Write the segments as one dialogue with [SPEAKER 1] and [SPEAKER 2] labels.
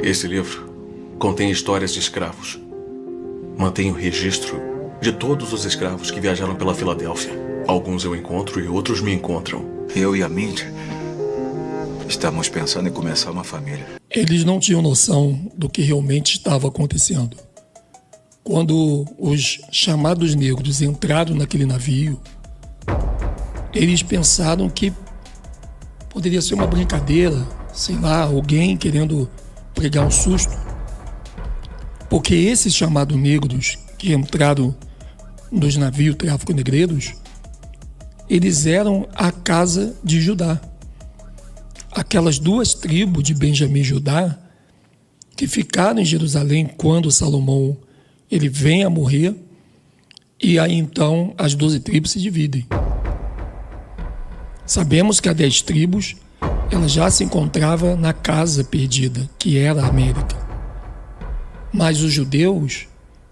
[SPEAKER 1] Esse livro contém histórias de escravos. Mantém o registro de todos os escravos que viajaram pela Filadélfia. Alguns eu encontro e outros me encontram.
[SPEAKER 2] Eu e a Mindy estamos pensando em começar uma família.
[SPEAKER 3] Eles não tinham noção do que realmente estava acontecendo. Quando os chamados negros entraram naquele navio, eles pensaram que poderia ser uma brincadeira, sei lá, alguém querendo pregar um susto. Porque esses chamados negros que entraram nos navios tráfico-negreiros, eles eram a casa de Judá. Aquelas duas tribos de Benjamim e Judá que ficaram em Jerusalém quando Salomão ele vem a morrer, e aí então as 12 tribos se dividem. Sabemos que as 10 tribos ela já se encontrava na casa perdida, que era a América. Mas os judeus,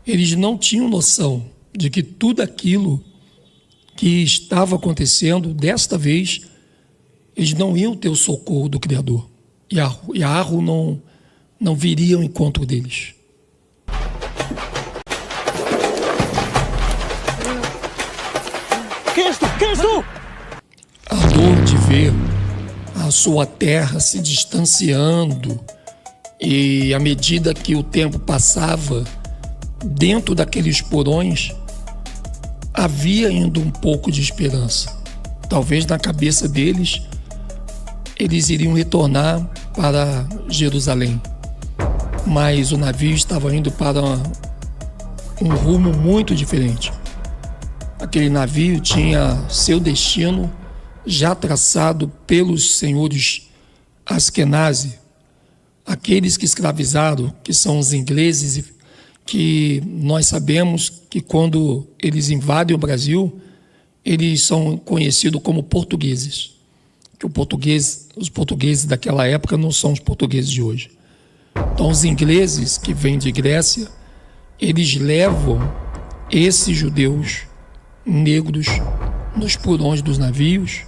[SPEAKER 3] eles não tinham noção de que tudo aquilo que estava acontecendo, desta vez, eles não iam ter o socorro do Criador. E a Arro não viria ao encontro deles.
[SPEAKER 4] Quem és tu? Quem és tu?
[SPEAKER 3] A dor de ver a sua terra se distanciando e à medida que o tempo passava, dentro daqueles porões, havia ainda um pouco de esperança. Talvez na cabeça deles, eles iriam retornar para Jerusalém. Mas o navio estava indo para um rumo muito diferente. Aquele navio tinha seu destino já traçado pelos senhores Askenazi, aqueles que escravizaram, que são os ingleses, que nós sabemos que quando eles invadem o Brasil, eles são conhecidos como portugueses. Que os portugueses daquela época não são os portugueses de hoje. Então os ingleses que vêm de Grécia, eles levam esses judeus negros nos porões dos navios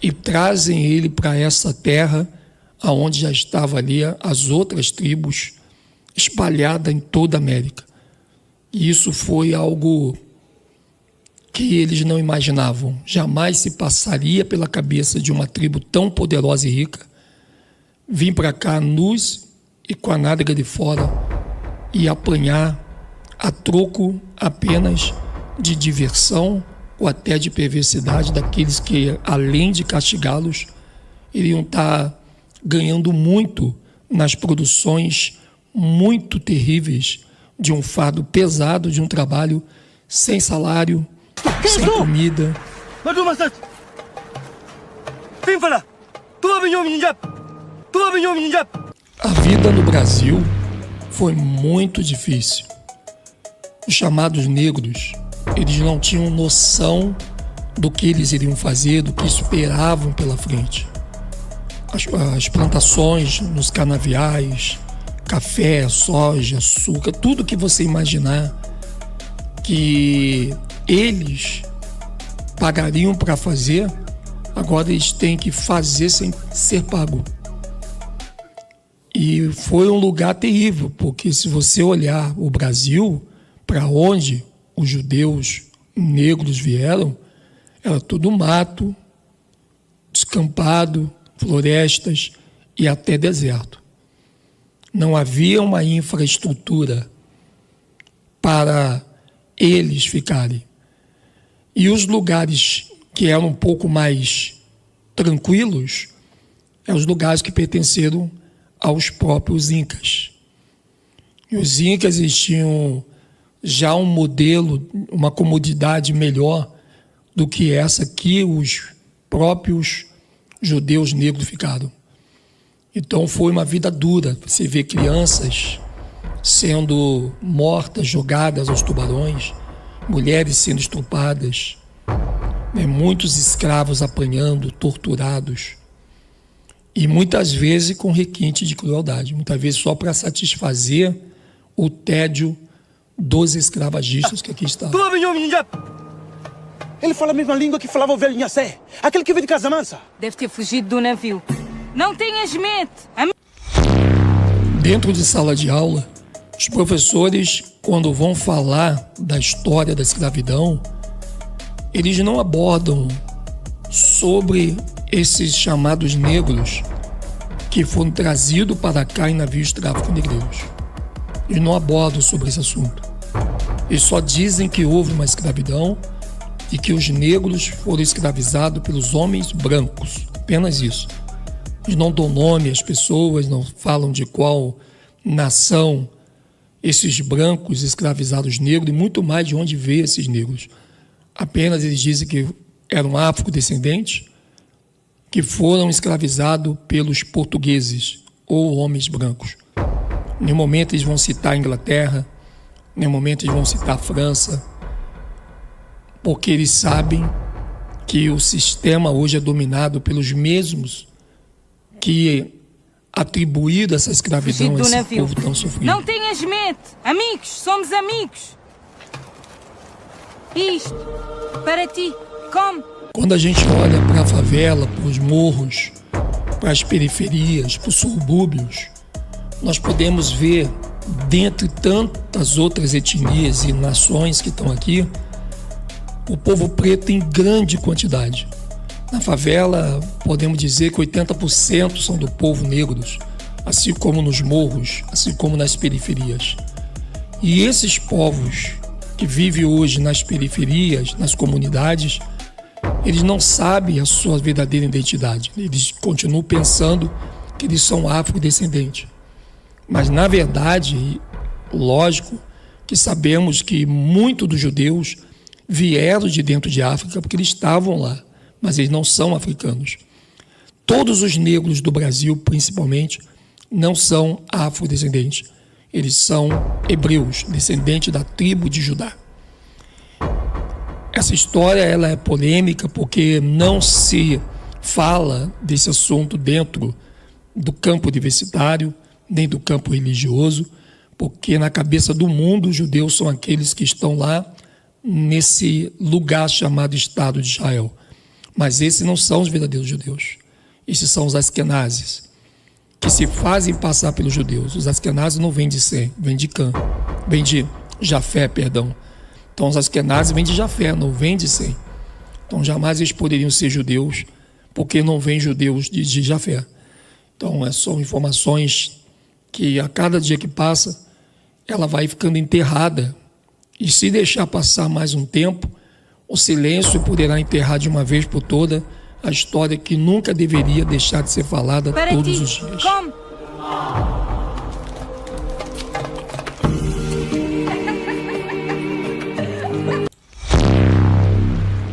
[SPEAKER 3] e trazem ele para essa terra aonde já estavam ali as outras tribos espalhadas em toda a América. E isso foi algo que eles não imaginavam. Jamais se passaria pela cabeça de uma tribo tão poderosa e rica vir para cá nus e com a nádega de fora e apanhar a troco apenas de diversão ou até de perversidade daqueles que, além de castigá-los, iriam estar ganhando muito nas produções muito terríveis de um fardo pesado, de um trabalho sem salário, sem comida. A vida no Brasil foi muito difícil. Os chamados negros, eles não tinham noção do que eles iriam fazer, do que esperavam pela frente. As plantações nos canaviais, café, soja, açúcar, tudo que você imaginar que eles pagariam para fazer, agora eles têm que fazer sem ser pago. E foi um lugar terrível, porque se você olhar o Brasil, para onde os judeus negros vieram, era tudo mato, descampado, florestas e até deserto. Não havia uma infraestrutura para eles ficarem. E os lugares que eram um pouco mais tranquilos eram os lugares que pertenceram aos próprios incas. E os incas eles tinham já um modelo, uma comodidade melhor do que essa que os próprios judeus negros ficaram. Então foi uma vida dura. Você vê crianças sendo mortas, jogadas aos tubarões, mulheres sendo estupradas, muitos escravos apanhando, torturados, e muitas vezes com requinte de crueldade, muitas vezes só para satisfazer o tédio dos escravagistas que aqui estavam.
[SPEAKER 4] Ele fala a mesma língua que falava o velho Nhacé, aquele que veio de Casamansa.
[SPEAKER 5] Deve ter fugido do navio. Não tenhas medo.
[SPEAKER 3] Dentro de sala de aula, os professores, quando vão falar da história da escravidão, eles não abordam sobre esses chamados negros que foram trazidos para cá em navios de tráfico negreiros. Eles não abordam sobre esse assunto. Eles só dizem que houve uma escravidão e que os negros foram escravizados pelos homens brancos. Apenas isso. Eles não dão nome às pessoas, não falam de qual nação esses brancos escravizaram os negros e muito mais de onde veio esses negros. Apenas eles dizem que eram afrodescendentes que foram escravizados pelos portugueses ou homens brancos. Em nenhum momento eles vão citar a Inglaterra, em nenhum momento eles vão citar a França, porque eles sabem que o sistema hoje é dominado pelos mesmos que atribuíram essa escravidão a esse povo tão sofrido.
[SPEAKER 5] Não tenhas medo, amigos, somos amigos. Isto, para ti, come.
[SPEAKER 3] Quando a gente olha para a favela, para os morros, para as periferias, para os subúrbios, nós podemos ver, dentre tantas outras etnias e nações que estão aqui, o povo preto em grande quantidade. Na favela, podemos dizer que 80% são do povo negros, assim como nos morros, assim como nas periferias. E esses povos que vivem hoje nas periferias, nas comunidades, eles não sabem a sua verdadeira identidade. Eles continuam pensando que eles são afrodescendentes. Mas, na verdade, lógico que sabemos que muitos dos judeus vieram de dentro de África porque eles estavam lá, mas eles não são africanos. Todos os negros do Brasil, principalmente, não são afrodescendentes. Eles são hebreus, descendentes da tribo de Judá. Essa história ela é polêmica porque não se fala desse assunto dentro do campo universitário, nem do campo religioso, porque na cabeça do mundo os judeus são aqueles que estão lá nesse lugar chamado Estado de Israel. Mas esses não são os verdadeiros judeus. Esses são os askenazes, que se fazem passar pelos judeus. Os askenazes não vêm de Sem, vêm de Cã, vêm de Jafé, perdão. Então os askenazes vêm de Jafé, não vêm de Sem. Então jamais eles poderiam ser judeus, porque não vêm judeus de Jafé. Então são informações que a cada dia que passa, ela vai ficando enterrada. E se deixar passar mais um tempo, o silêncio poderá enterrar de uma vez por toda a história que nunca deveria deixar de ser falada
[SPEAKER 5] para
[SPEAKER 3] todos
[SPEAKER 5] ti,
[SPEAKER 3] os dias.
[SPEAKER 5] come.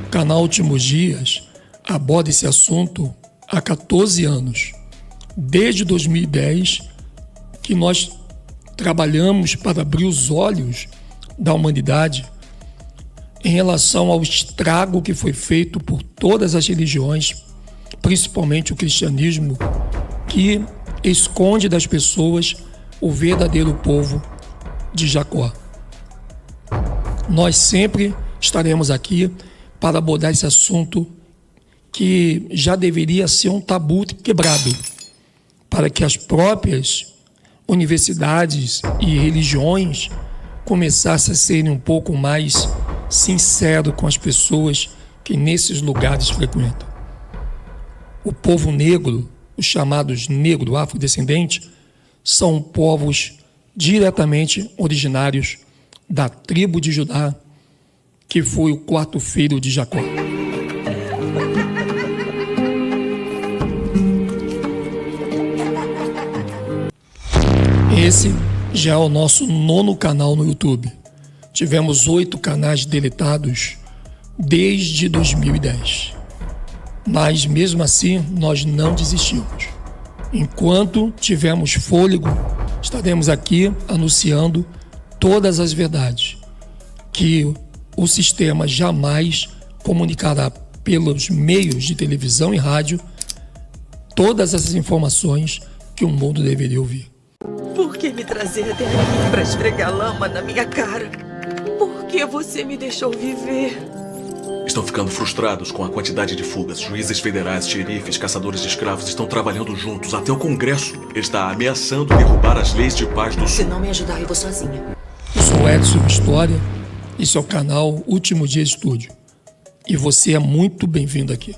[SPEAKER 3] O canal Últimos Dias aborda esse assunto há 14 anos. Desde 2010 que nós trabalhamos para abrir os olhos da humanidade em relação ao estrago que foi feito por todas as religiões, principalmente o cristianismo, que esconde das pessoas o verdadeiro povo de Jacó. Nós sempre estaremos aqui para abordar esse assunto que já deveria ser um tabu quebrado, para que as próprias universidades e religiões começassem a serem um pouco mais sinceros com as pessoas que nesses lugares frequentam. O povo negro, os chamados negro afrodescendentes, são povos diretamente originários da tribo de Judá, que foi o quarto filho de Jacó. Esse já é o nosso 9º canal no YouTube. Tivemos 8 canais deletados desde 2010. Mas mesmo assim, nós não desistimos. Enquanto tivermos fôlego, estaremos aqui anunciando todas as verdades que o sistema jamais comunicará pelos meios de televisão e rádio todas essas informações que o mundo deveria ouvir.
[SPEAKER 6] Por que me trazer até aqui para esfregar lama na minha cara? Por que você me deixou viver?
[SPEAKER 1] Estão ficando frustrados com a quantidade de fugas. Juízes federais, xerifes, caçadores de escravos estão trabalhando juntos. Até o Congresso está ameaçando derrubar as leis de paz do
[SPEAKER 6] Se
[SPEAKER 1] Sul.
[SPEAKER 6] não me ajudar, eu vou sozinha.
[SPEAKER 3] Eu sou Edson História, esse é o canal Último Dia Estúdio. E você é muito bem-vindo aqui.